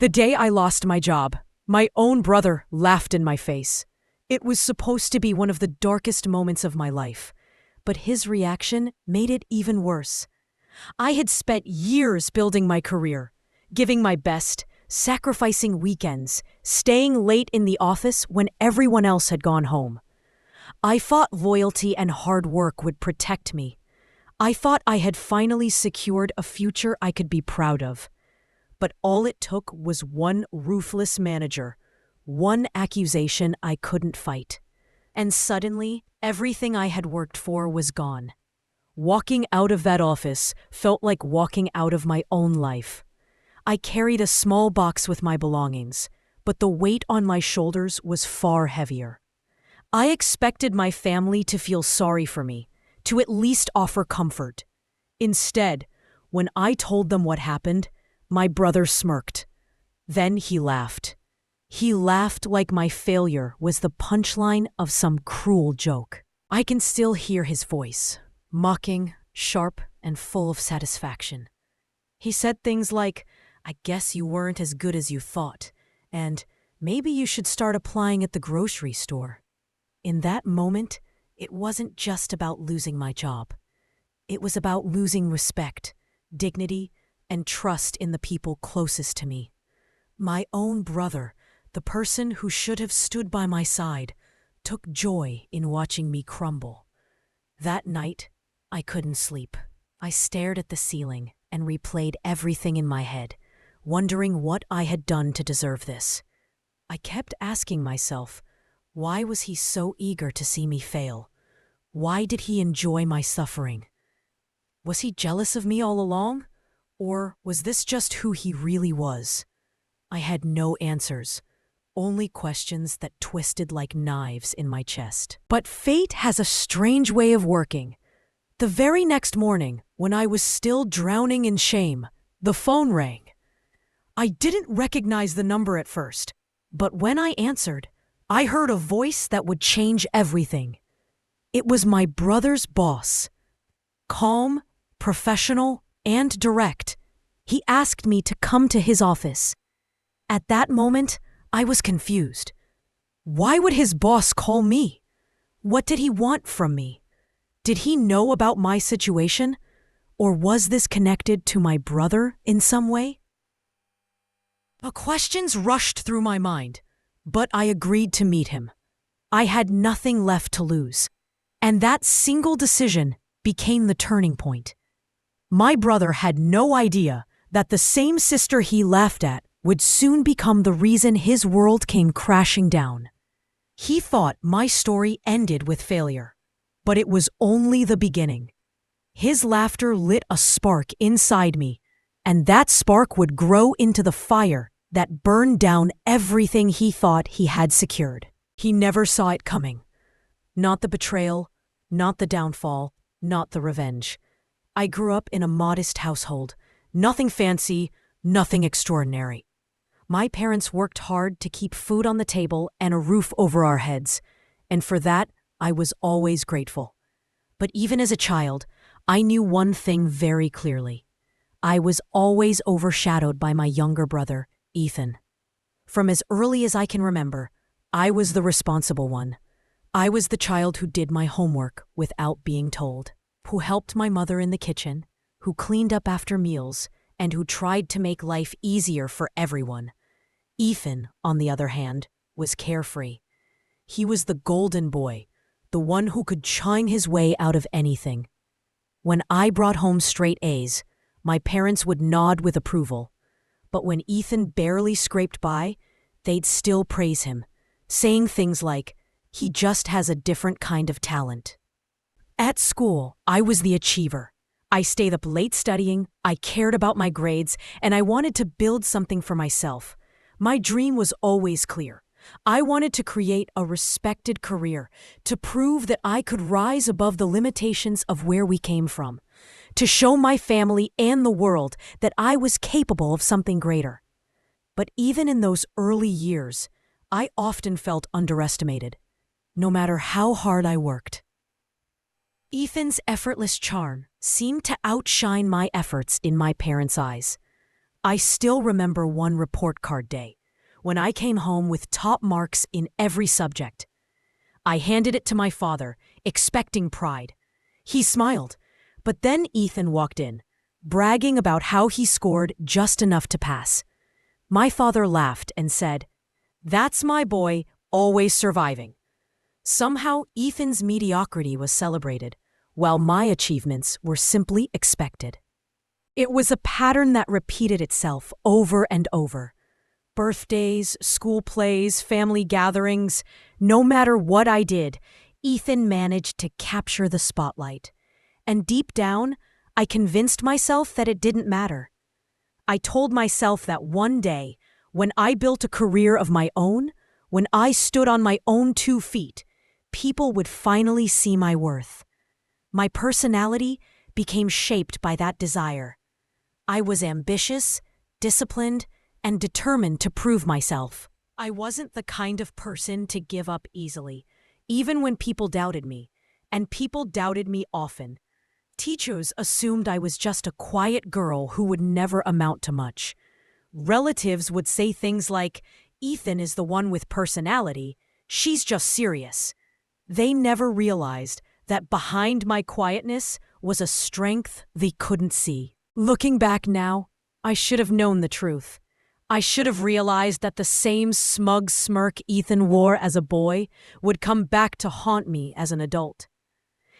The day I lost my job, my own brother laughed in my face. It was supposed to be one of the darkest moments of my life, but his reaction made it even worse. I had spent years building my career, giving my best, sacrificing weekends, staying late in the office when everyone else had gone home. I thought loyalty and hard work would protect me. I thought I had finally secured a future I could be proud of. But all it took was one ruthless manager, one accusation I couldn't fight. And suddenly, everything I had worked for was gone. Walking out of that office felt like walking out of my own life. I carried a small box with my belongings, but the weight on my shoulders was far heavier. I expected my family to feel sorry for me, to at least offer comfort. Instead, when I told them what happened, my brother smirked. Then he laughed. He laughed like my failure was the punchline of some cruel joke. I can still hear his voice, mocking, sharp, and full of satisfaction. He said things like, "I guess you weren't as good as you thought," and "maybe you should start applying at the grocery store." In that moment, it wasn't just about losing my job. It was about losing respect, dignity, and trust in the people closest to me. My own brother, the person who should have stood by my side, took joy in watching me crumble. That night, I couldn't sleep. I stared at the ceiling and replayed everything in my head, wondering what I had done to deserve this. I kept asking myself, why was he so eager to see me fail? Why did he enjoy my suffering? Was he jealous of me all along? Or was this just who he really was? I had no answers, only questions that twisted like knives in my chest. But fate has a strange way of working. The very next morning, when I was still drowning in shame, the phone rang. I didn't recognize the number at first, but when I answered, I heard a voice that would change everything. It was my brother's boss. Calm, professional, and direct. He asked me to come to his office. At that moment, I was confused. Why would his boss call me? What did he want from me? Did he know about my situation? Or was this connected to my brother in some way? The questions rushed through my mind, but I agreed to meet him. I had nothing left to lose, and that single decision became the turning point. My brother had no idea that the same sister he laughed at would soon become the reason his world came crashing down. He thought my story ended with failure, but it was only the beginning. His laughter lit a spark inside me, and that spark would grow into the fire that burned down everything he thought he had secured. He never saw it coming. Not the betrayal, not the downfall, not the revenge. I grew up in a modest household. Nothing fancy, nothing extraordinary. My parents worked hard to keep food on the table and a roof over our heads, and for that, I was always grateful. But even as a child, I knew one thing very clearly. I was always overshadowed by my younger brother, Ethan. From as early as I can remember, I was the responsible one. I was the child who did my homework without being told, who helped my mother in the kitchen, who cleaned up after meals, and who tried to make life easier for everyone. Ethan, on the other hand, was carefree. He was the golden boy, the one who could shine his way out of anything. When I brought home straight A's, my parents would nod with approval. But when Ethan barely scraped by, they'd still praise him, saying things like, "He just has a different kind of talent." At school, I was the achiever. I stayed up late studying, I cared about my grades, and I wanted to build something for myself. My dream was always clear. I wanted to create a respected career, to prove that I could rise above the limitations of where we came from, to show my family and the world that I was capable of something greater. But even in those early years, I often felt underestimated, no matter how hard I worked. Ethan's effortless charm seemed to outshine my efforts in my parents' eyes. I still remember one report card day, when I came home with top marks in every subject. I handed it to my father, expecting pride. He smiled, but then Ethan walked in, bragging about how he scored just enough to pass. My father laughed and said, "That's my boy, always surviving." Somehow, Ethan's mediocrity was celebrated, while my achievements were simply expected. It was a pattern that repeated itself over and over. Birthdays, school plays, family gatherings, no matter what I did, Ethan managed to capture the spotlight. And deep down, I convinced myself that it didn't matter. I told myself that one day, when I built a career of my own, when I stood on my own 2 feet, people would finally see my worth. My personality became shaped by that desire. I was ambitious, disciplined, and determined to prove myself. I wasn't the kind of person to give up easily, even when people doubted me, and people doubted me often. Teachers assumed I was just a quiet girl who would never amount to much. Relatives would say things like, "Ethan is the one with personality, she's just serious." They never realized that behind my quietness was a strength they couldn't see. Looking back now, I should have known the truth. I should have realized that the same smug smirk Ethan wore as a boy would come back to haunt me as an adult.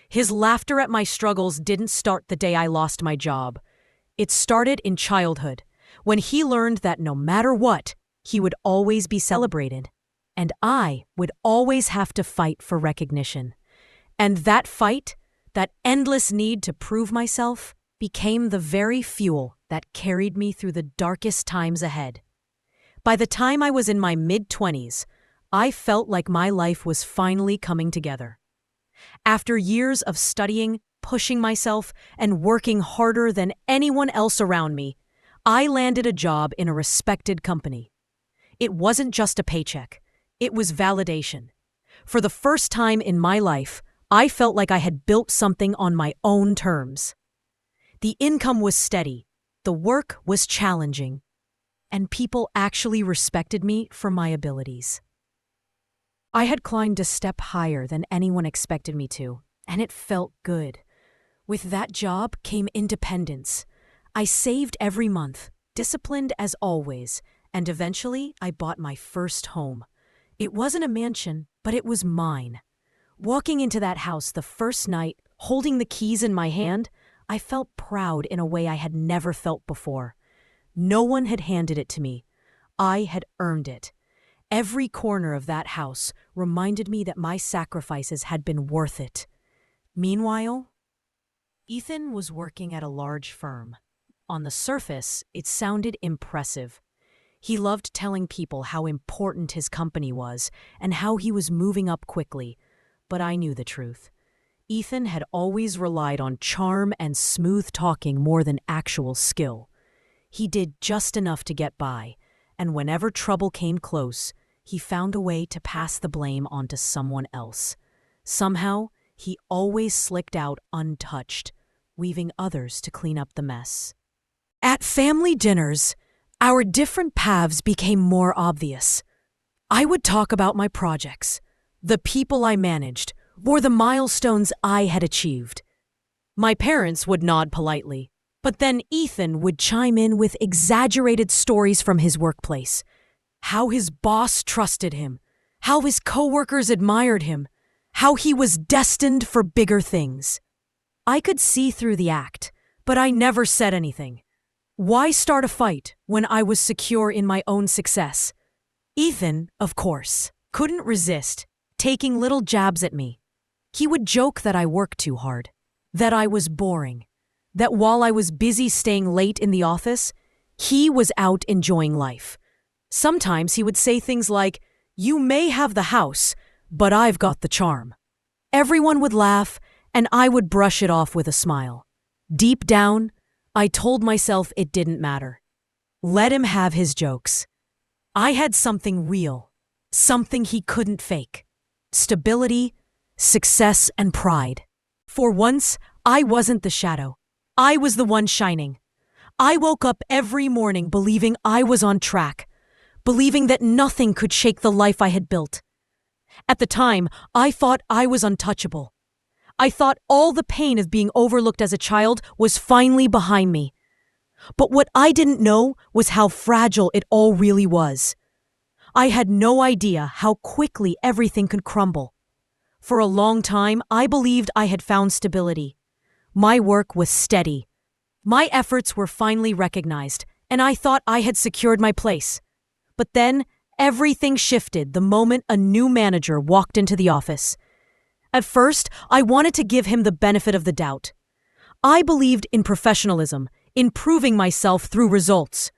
His laughter at my struggles didn't start the day I lost my job. It started in childhood, when he learned that no matter what, he would always be celebrated, and I would always have to fight for recognition. And that fight, that endless need to prove myself, became the very fuel that carried me through the darkest times ahead. By the time I was in my mid-20s, I felt like my life was finally coming together. After years of studying, pushing myself, and working harder than anyone else around me, I landed a job in a respected company. It wasn't just a paycheck. It was validation. For the first time in my life, I felt like I had built something on my own terms. The income was steady, the work was challenging, and people actually respected me for my abilities. I had climbed a step higher than anyone expected me to, and it felt good. With that job came independence. I saved every month, disciplined as always, and eventually I bought my first home. It wasn't a mansion, but it was mine. Walking into that house the first night, holding the keys in my hand, I felt proud in a way I had never felt before. No one had handed it to me. I had earned it. Every corner of that house reminded me that my sacrifices had been worth it. Meanwhile, Ethan was working at a large firm. On the surface, it sounded impressive. He loved telling people how important his company was and how he was moving up quickly. But I knew the truth. Ethan had always relied on charm and smooth talking more than actual skill. He did just enough to get by, and whenever trouble came close, he found a way to pass the blame onto someone else. Somehow, he always slicked out untouched, leaving others to clean up the mess. At family dinners, our different paths became more obvious. I would talk about my projects, the people I managed, or the milestones I had achieved. My parents would nod politely, but then Ethan would chime in with exaggerated stories from his workplace. How his boss trusted him, how his coworkers admired him, how he was destined for bigger things. I could see through the act, but I never said anything. Why start a fight when I was secure in my own success? Ethan, of course, couldn't resist taking little jabs at me. He would joke that I worked too hard, that I was boring, that while I was busy staying late in the office, he was out enjoying life. Sometimes he would say things like, "You may have the house, but I've got the charm." Everyone would laugh, and I would brush it off with a smile. Deep down, I told myself it didn't matter. Let him have his jokes. I had something real, something he couldn't fake. Stability, success, and pride. For once, I wasn't the shadow. I was the one shining. I woke up every morning believing I was on track, believing that nothing could shake the life I had built. At the time, I thought I was untouchable. I thought all the pain of being overlooked as a child was finally behind me. But what I didn't know was how fragile it all really was. I had no idea how quickly everything could crumble. For a long time, I believed I had found stability. My work was steady. My efforts were finally recognized, and I thought I had secured my place. But then, everything shifted the moment a new manager walked into the office. At first, I wanted to give him the benefit of the doubt. I believed in professionalism, in proving myself through results.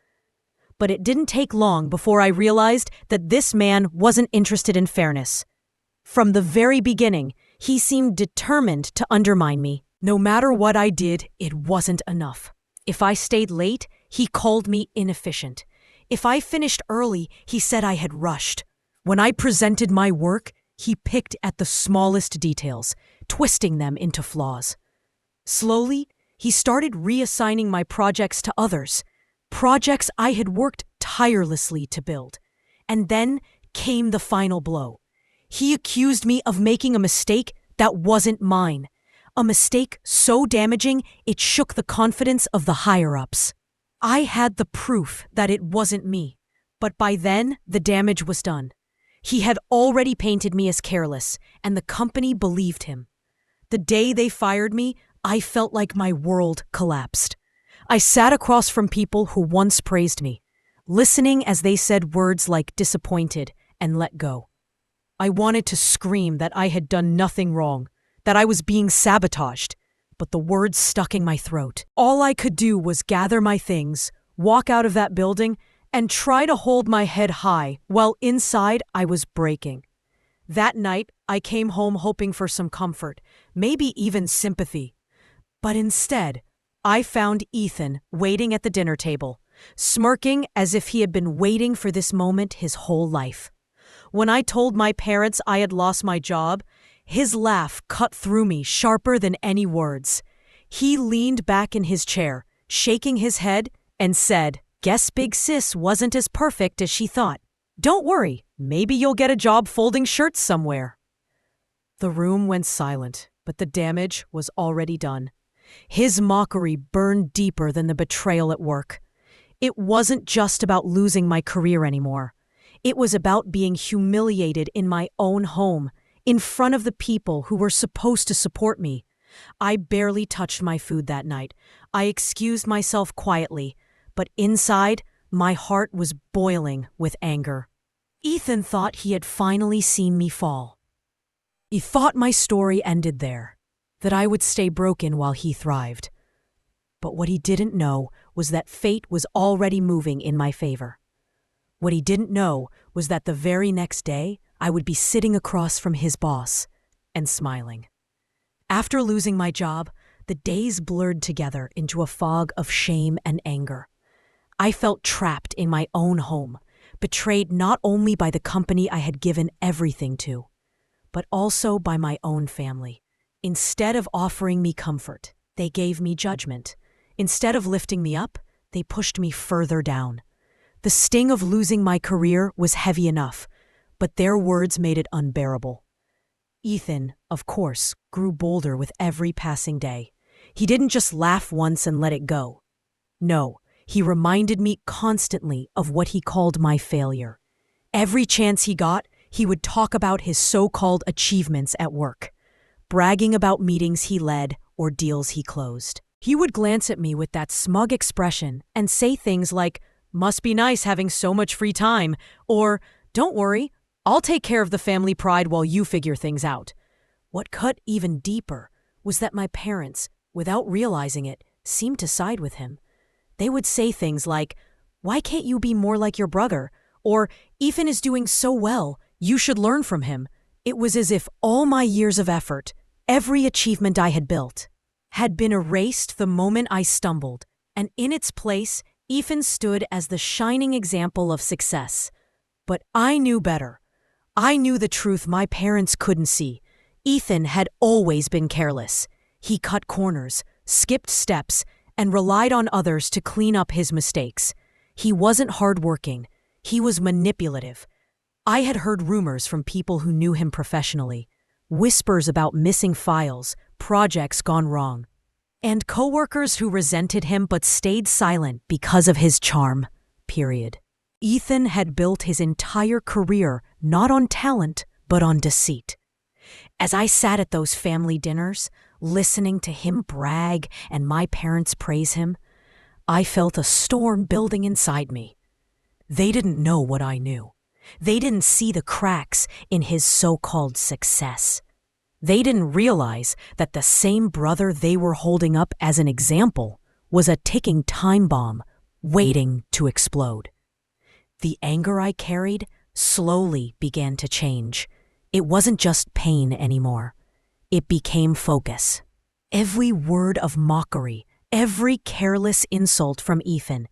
But it didn't take long before I realized that this man wasn't interested in fairness. From the very beginning, he seemed determined to undermine me. No matter what I did, it wasn't enough. If I stayed late, he called me inefficient. If I finished early, he said I had rushed. When I presented my work, he picked at the smallest details, twisting them into flaws. Slowly, he started reassigning my projects to others, projects I had worked tirelessly to build. And then came the final blow. He accused me of making a mistake that wasn't mine, a mistake so damaging it shook the confidence of the higher-ups. I had the proof that it wasn't me, but by then the damage was done. He had already painted me as careless, and the company believed him. The day they fired me, I felt like my world collapsed. I sat across from people who once praised me, listening as they said words like disappointed and let go. I wanted to scream that I had done nothing wrong, that I was being sabotaged, but the words stuck in my throat. All I could do was gather my things, walk out of that building, and try to hold my head high while inside I was breaking. That night, I came home hoping for some comfort, maybe even sympathy. But instead, I found Ethan waiting at the dinner table, smirking as if he had been waiting for this moment his whole life. When I told my parents I had lost my job, his laugh cut through me sharper than any words. He leaned back in his chair, shaking his head, and said, "Guess Big Sis wasn't as perfect as she thought. Don't worry, maybe you'll get a job folding shirts somewhere." The room went silent, but the damage was already done. His mockery burned deeper than the betrayal at work. It wasn't just about losing my career anymore. It was about being humiliated in my own home, in front of the people who were supposed to support me. I barely touched my food that night. I excused myself quietly, but inside, my heart was boiling with anger. Ethan thought he had finally seen me fall. He thought my story ended there, that I would stay broken while he thrived. But what he didn't know was that fate was already moving in my favor. What he didn't know was that the very next day, I would be sitting across from his boss and smiling. After losing my job, the days blurred together into a fog of shame and anger. I felt trapped in my own home, betrayed not only by the company I had given everything to, but also by my own family. Instead of offering me comfort, they gave me judgment. Instead of lifting me up, they pushed me further down. The sting of losing my career was heavy enough, but their words made it unbearable. Ethan, of course, grew bolder with every passing day. He didn't just laugh once and let it go. No, he reminded me constantly of what he called my failure. Every chance he got, he would talk about his so-called achievements at work, bragging about meetings he led or deals he closed. He would glance at me with that smug expression and say things like, "Must be nice having so much free time," or, "Don't worry, I'll take care of the family pride while you figure things out." What cut even deeper was that my parents, without realizing it, seemed to side with him. They would say things like, "Why can't you be more like your brother?" Or, "Ethan is doing so well, you should learn from him." It was as if all my years of effort, every achievement I had built, had been erased the moment I stumbled, and in its place, Ethan stood as the shining example of success. But I knew better. I knew the truth my parents couldn't see. Ethan had always been careless. He cut corners, skipped steps, and relied on others to clean up his mistakes. He wasn't hardworking. He was manipulative. I had heard rumors from people who knew him professionally, whispers about missing files, projects gone wrong, and coworkers who resented him but stayed silent because of his charm. Period. Ethan had built his entire career not on talent, but on deceit. As I sat at those family dinners, listening to him brag and my parents praise him, I felt a storm building inside me. They didn't know what I knew. They didn't see the cracks in his so-called success. They didn't realize that the same brother they were holding up as an example was a ticking time bomb waiting to explode. The anger I carried slowly began to change. It wasn't just pain anymore. It became focus. Every word of mockery, every careless insult from Ethan,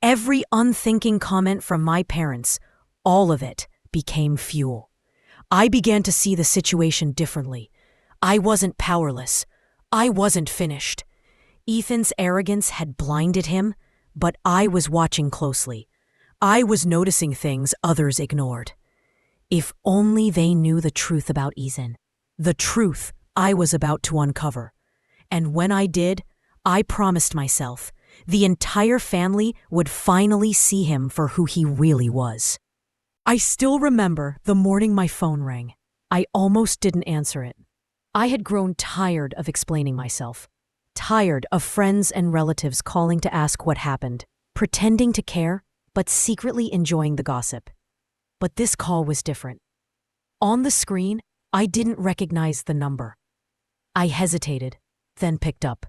every unthinking comment from my parents, all of it became fuel. I began to see the situation differently. I wasn't powerless. I wasn't finished. Ethan's arrogance had blinded him, but I was watching closely. I was noticing things others ignored. If only they knew the truth about Ethan, the truth I was about to uncover. And when I did, I promised myself the entire family would finally see him for who he really was. I still remember the morning my phone rang. I almost didn't answer it. I had grown tired of explaining myself, tired of friends and relatives calling to ask what happened, pretending to care, but secretly enjoying the gossip. But this call was different. On the screen, I didn't recognize the number. I hesitated, then picked up.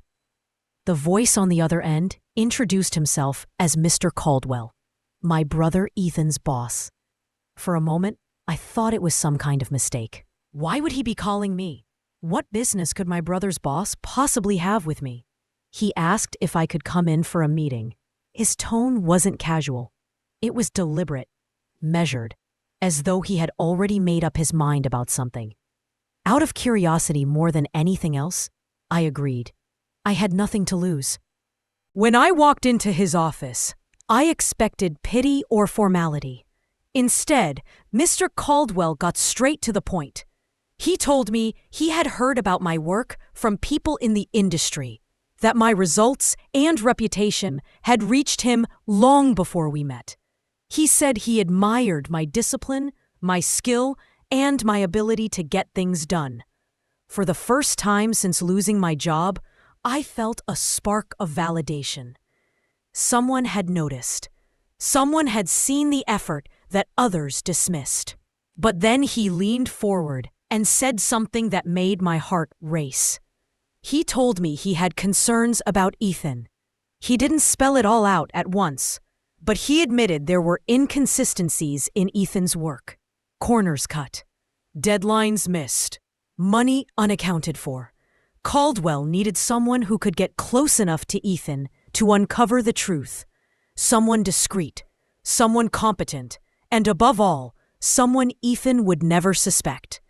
The voice on the other end introduced himself as Mr. Caldwell, my brother Ethan's boss. For a moment, I thought it was some kind of mistake. Why would he be calling me? What business could my brother's boss possibly have with me? He asked if I could come in for a meeting. His tone wasn't casual. It was deliberate, measured, as though he had already made up his mind about something. Out of curiosity more than anything else, I agreed. I had nothing to lose. When I walked into his office, I expected pity or formality. Instead, Mr. Caldwell got straight to the point. He told me he had heard about my work from people in the industry, that my results and reputation had reached him long before we met. He said he admired my discipline, my skill, and my ability to get things done. For the first time since losing my job, I felt a spark of validation. Someone had noticed. Someone had seen the effort that others dismissed. But then he leaned forward and said something that made my heart race. He told me he had concerns about Ethan. He didn't spell it all out at once, but he admitted there were inconsistencies in Ethan's work. Corners cut, deadlines missed, money unaccounted for. Caldwell needed someone who could get close enough to Ethan to uncover the truth. Someone discreet, someone competent, and above all, someone Ethan would never suspect.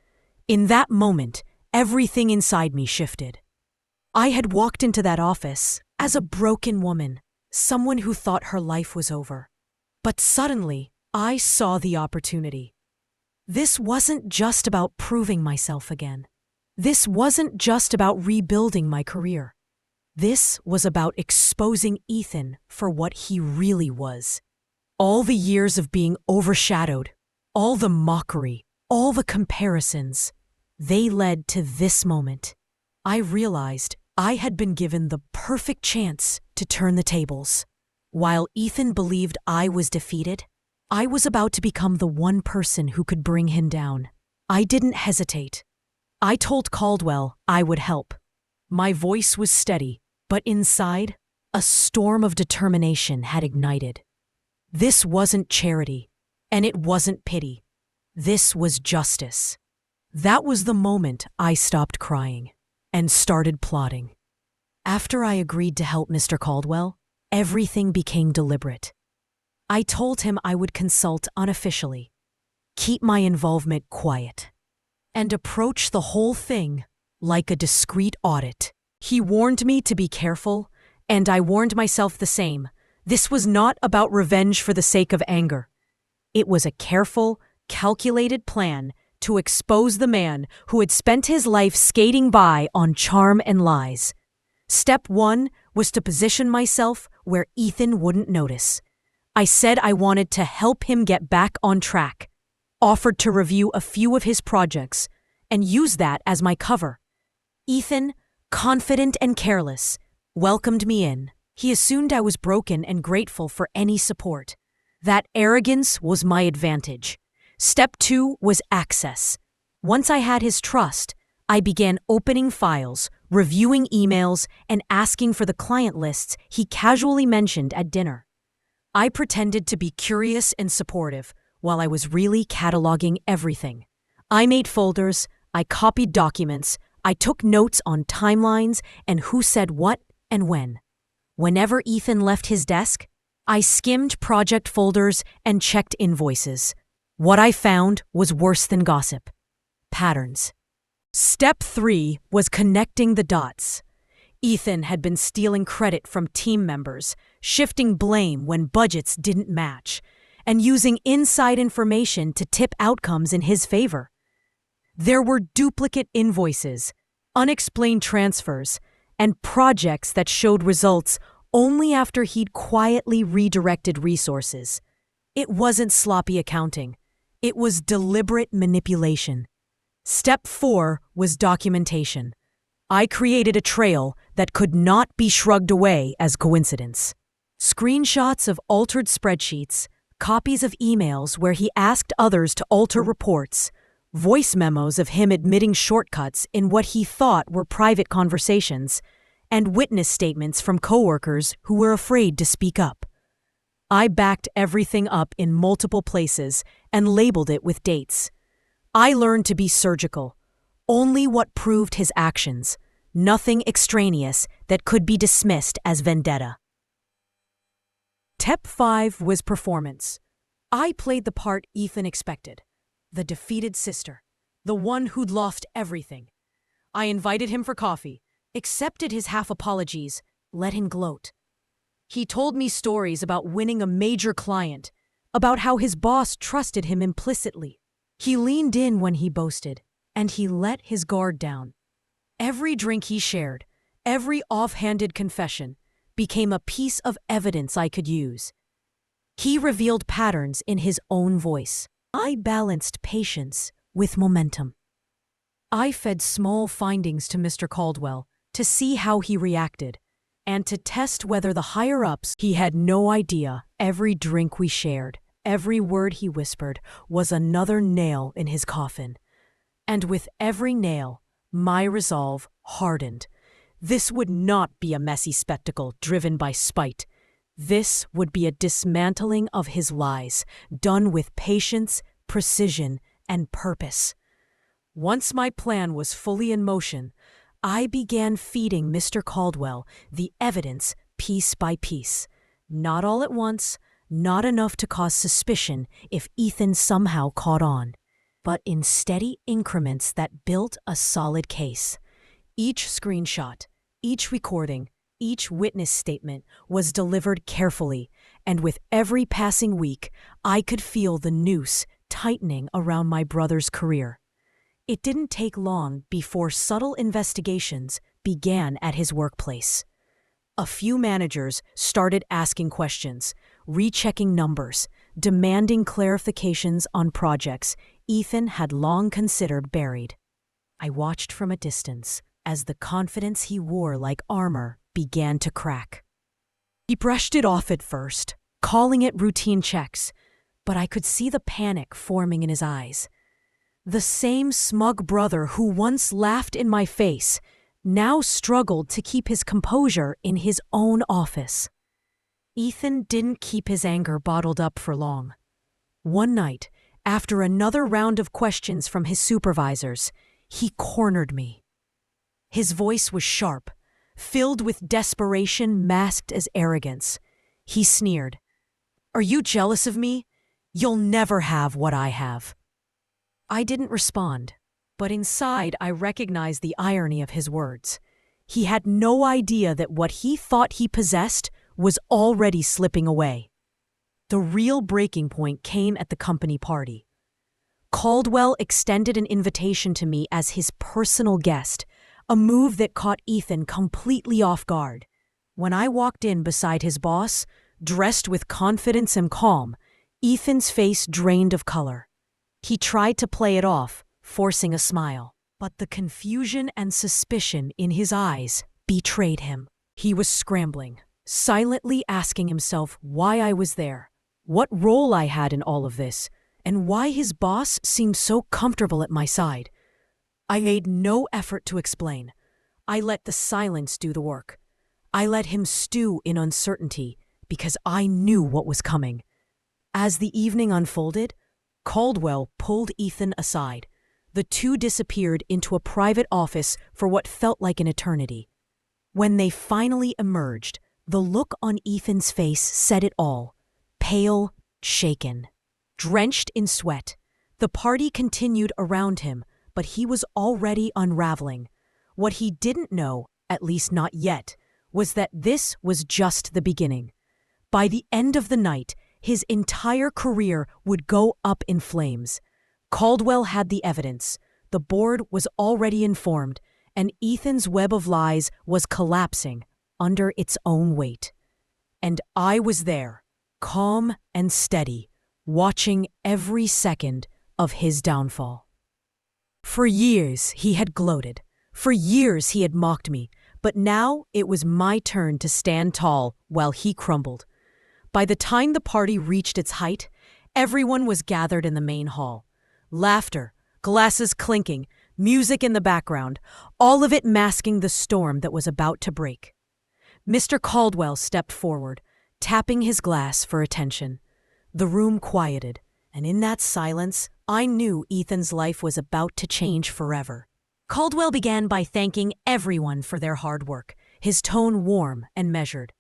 In that moment, everything inside me shifted. I had walked into that office as a broken woman, someone who thought her life was over. But suddenly, I saw the opportunity. This wasn't just about proving myself again. This wasn't just about rebuilding my career. This was about exposing Ethan for what he really was. All the years of being overshadowed, all the mockery, all the comparisons, they led to this moment. I realized I had been given the perfect chance to turn the tables. While Ethan believed I was defeated, I was about to become the one person who could bring him down. I didn't hesitate. I told Caldwell I would help. My voice was steady, but inside, a storm of determination had ignited. This wasn't charity, and it wasn't pity. This was justice. That was the moment I stopped crying and started plotting. After I agreed to help Mr. Caldwell, everything became deliberate. I told him I would consult unofficially, keep my involvement quiet, and approach the whole thing like a discreet audit. He warned me to be careful And I warned myself the same. This was not about revenge for the sake of anger. It was a careful, calculated plan to expose the man who had spent his life skating by on charm and lies. Step 1 was to position myself where Ethan wouldn't notice. I said I wanted to help him get back on track, offered to review a few of his projects, and use that as my cover. Ethan, confident and careless, welcomed me in. He assumed I was broken and grateful for any support. That arrogance was my advantage. Step 2 was access. Once I had his trust, I began opening files, reviewing emails, and asking for the client lists he casually mentioned at dinner. I pretended to be curious and supportive while I was really cataloging everything. I made folders, I copied documents, I took notes on timelines and who said what and when. Whenever Ethan left his desk, I skimmed project folders and checked invoices. What I found was worse than gossip. Patterns. Step 3 was connecting the dots. Ethan had been stealing credit from team members, shifting blame when budgets didn't match, and using inside information to tip outcomes in his favor. There were duplicate invoices, unexplained transfers, and projects that showed results only after he'd quietly redirected resources. It wasn't sloppy accounting. It was deliberate manipulation. Step 4 was documentation. I created a trail that could not be shrugged away as coincidence. Screenshots of altered spreadsheets, copies of emails where he asked others to alter reports, voice memos of him admitting shortcuts in what he thought were private conversations, and witness statements from coworkers who were afraid to speak up. I backed everything up in multiple places and labeled it with dates. I learned to be surgical. Only what proved his actions, nothing extraneous that could be dismissed as vendetta. Step 5 was performance. I played the part Ethan expected. The defeated sister, the one who'd lost everything. I invited him for coffee, accepted his half apologies, let him gloat. He told me stories about winning a major client, about how his boss trusted him implicitly. He leaned in when he boasted, and he let his guard down. Every drink he shared, every offhanded confession, became a piece of evidence I could use. He revealed patterns in his own voice. I balanced patience with momentum. I fed small findings to Mr. Caldwell to see how he reacted, and to test whether the higher-ups. He had no idea every drink we shared, every word he whispered, was another nail in his coffin. And with every nail, my resolve hardened. This would not be a messy spectacle driven by spite. This would be a dismantling of his lies, done with patience, precision, and purpose. Once my plan was fully in motion, I began feeding Mr. Caldwell the evidence piece by piece. Not all at once, not enough to cause suspicion if Ethan somehow caught on, but in steady increments that built a solid case. Each screenshot, each recording, each witness statement was delivered carefully, and with every passing week, I could feel the noose tightening around my brother's career. It didn't take long before subtle investigations began at his workplace. A few managers started asking questions, rechecking numbers, demanding clarifications on projects Ethan had long considered buried. I watched from a distance as the confidence he wore like armor began to crack. He brushed it off at first, calling it routine checks, but I could see the panic forming in his eyes. The same smug brother who once laughed in my face now struggled to keep his composure in his own office. Ethan didn't keep his anger bottled up for long. One night, after another round of questions from his supervisors, he cornered me. His voice was sharp, filled with desperation masked as arrogance. He sneered, "Are you jealous of me? You'll never have what I have." I didn't respond, but inside I recognized the irony of his words. He had no idea that what he thought he possessed was already slipping away. The real breaking point came at the company party. Caldwell extended an invitation to me as his personal guest, a move that caught Ethan completely off guard. When I walked in beside his boss, dressed with confidence and calm, Ethan's face drained of color. He tried to play it off, forcing a smile, but the confusion and suspicion in his eyes betrayed him. He was scrambling, silently asking himself why I was there, what role I had in all of this, and why his boss seemed so comfortable at my side. I made no effort to explain. I let the silence do the work. I let him stew in uncertainty because I knew what was coming. As the evening unfolded, Caldwell pulled Ethan aside. The two disappeared into a private office for what felt like an eternity. When they finally emerged, the look on Ethan's face said it all. Pale, shaken, drenched in sweat. The party continued around him, but he was already unraveling. What he didn't know, at least not yet, was that this was just the beginning. By the end of the night, his entire career would go up in flames. Caldwell had the evidence. The board was already informed, and Ethan's web of lies was collapsing under its own weight. And I was there, calm and steady, watching every second of his downfall. For years he had gloated. For years he had mocked me, but now it was my turn to stand tall while he crumbled. By the time the party reached its height, everyone was gathered in the main hall. Laughter, glasses clinking, music in the background, all of it masking the storm that was about to break. Mr. Caldwell stepped forward, tapping his glass for attention. The room quieted, and in that silence, I knew Ethan's life was about to change forever. Caldwell began by thanking everyone for their hard work, his tone warm and measured.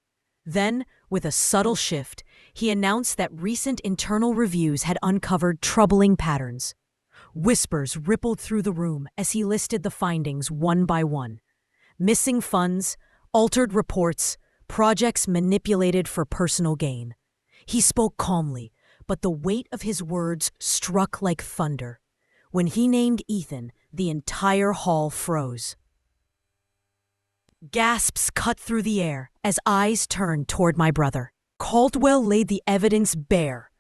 Then, with a subtle shift, he announced that recent internal reviews had uncovered troubling patterns. Whispers rippled through the room as he listed the findings one by one. Missing funds, altered reports, projects manipulated for personal gain. He spoke calmly, but the weight of his words struck like thunder. When he named Ethan, the entire hall froze. Gasps cut through the air as eyes turned toward my brother. Caldwell laid the evidence bare.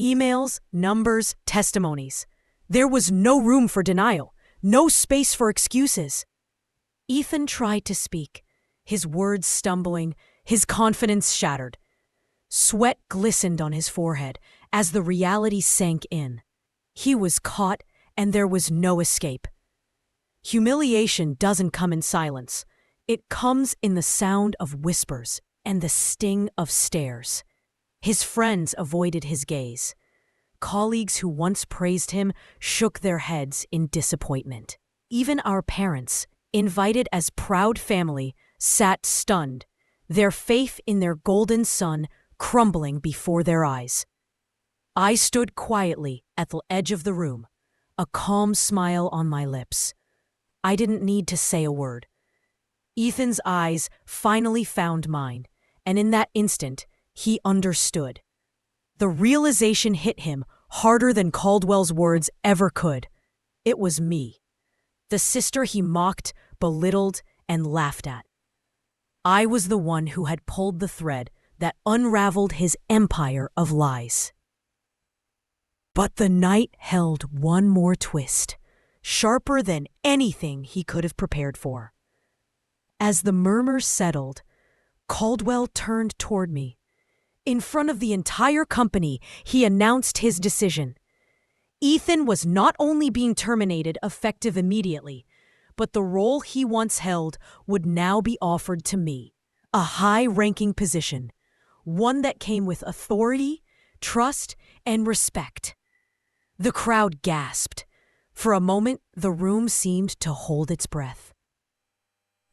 Emails, numbers, testimonies. There was no room for denial, no space for excuses. Ethan tried to speak, his words stumbling, his confidence shattered. Sweat glistened on his forehead as the reality sank in. He was caught, and there was no escape. Humiliation doesn't come in silence. It comes in the sound of whispers and the sting of stares. His friends avoided his gaze. Colleagues who once praised him shook their heads in disappointment. Even our parents, invited as proud family, sat stunned, their faith in their golden son crumbling before their eyes. I stood quietly at the edge of the room, a calm smile on my lips. I didn't need to say a word. Ethan's eyes finally found mine, and in that instant, he understood. The realization hit him harder than Caldwell's words ever could. It was me, the sister he mocked, belittled, and laughed at. I was the one who had pulled the thread that unraveled his empire of lies. But the night held one more twist, sharper than anything he could have prepared for. As the murmurs settled, Caldwell turned toward me. In front of the entire company, he announced his decision. Ethan was not only being terminated effective immediately, but the role he once held would now be offered to me, a high-ranking position, one that came with authority, trust, and respect. The crowd gasped. For a moment, the room seemed to hold its breath.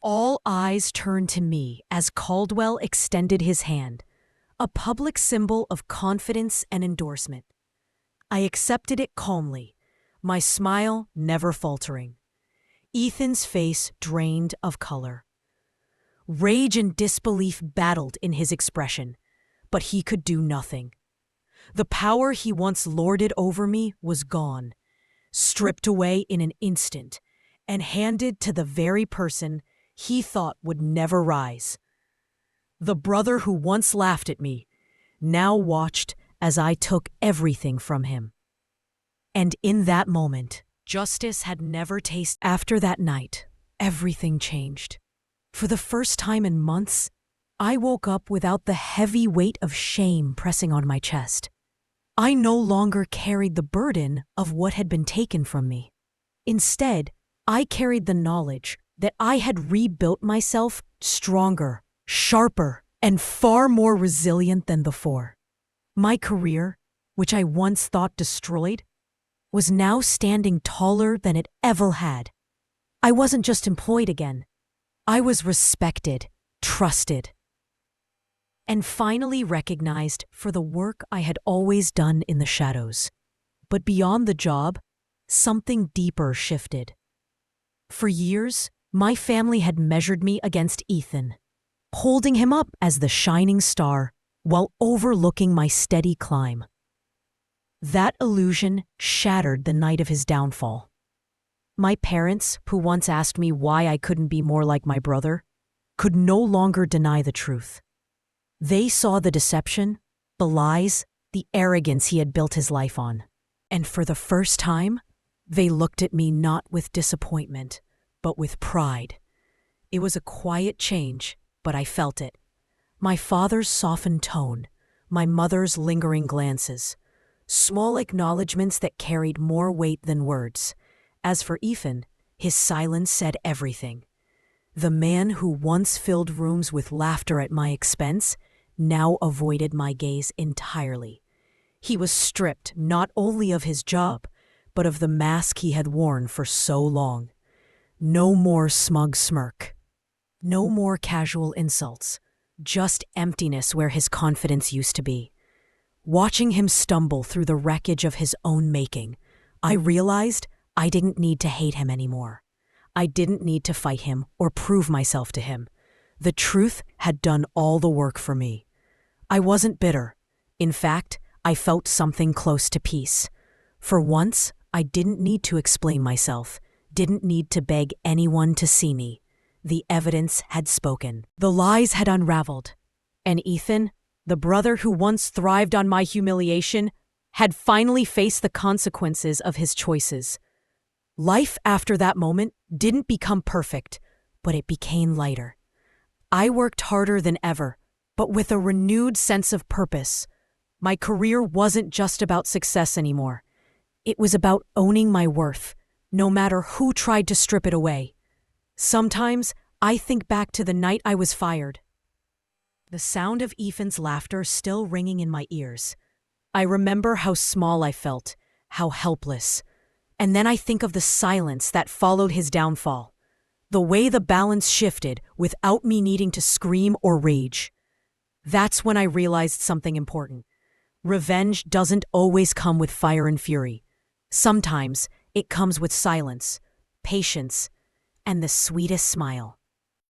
All eyes turned to me as Caldwell extended his hand, a public symbol of confidence and endorsement. I accepted it calmly, my smile never faltering. Ethan's face drained of color. Rage and disbelief battled in his expression, but he could do nothing. The power he once lorded over me was gone, stripped away in an instant, and handed to the very person he thought would never rise. The brother who once laughed at me now watched as I took everything from him. And in that moment, justice had never tasted. After that night, everything changed. For the first time in months, I woke up without the heavy weight of shame pressing on my chest. I no longer carried the burden of what had been taken from me. Instead, I carried the knowledge that I had rebuilt myself stronger, sharper, and far more resilient than before. My career, which I once thought destroyed, was now standing taller than it ever had. I wasn't just employed again. I was respected, trusted, and finally recognized for the work I had always done in the shadows. But beyond the job, something deeper shifted. For years, my family had measured me against Ethan, holding him up as the shining star while overlooking my steady climb. That illusion shattered the night of his downfall. My parents, who once asked me why I couldn't be more like my brother, could no longer deny the truth. They saw the deception, the lies, the arrogance he had built his life on. And for the first time, they looked at me not with disappointment, but with pride. It was a quiet change, but I felt it. My father's softened tone, my mother's lingering glances, small acknowledgments that carried more weight than words. As for Ethan, his silence said everything. The man who once filled rooms with laughter at my expense now avoided my gaze entirely. He was stripped not only of his job, but of the mask he had worn for so long. No more smug smirk. No more casual insults. Just emptiness where his confidence used to be. Watching him stumble through the wreckage of his own making, I realized I didn't need to hate him anymore. I didn't need to fight him or prove myself to him. The truth had done all the work for me. I wasn't bitter. In fact, I felt something close to peace. For once, I didn't need to explain myself, didn't need to beg anyone to see me. The evidence had spoken. The lies had unraveled. And Ethan, the brother who once thrived on my humiliation, had finally faced the consequences of his choices. Life after that moment didn't become perfect, but it became lighter. I worked harder than ever, but with a renewed sense of purpose. My career wasn't just about success anymore. It was about owning my worth, no matter who tried to strip it away. Sometimes I think back to the night I was fired. The sound of Ethan's laughter still ringing in my ears. I remember how small I felt, how helpless. And then I think of the silence that followed his downfall. The way the balance shifted without me needing to scream or rage. That's when I realized something important. Revenge doesn't always come with fire and fury. Sometimes it comes with silence, patience, and the sweetest smile.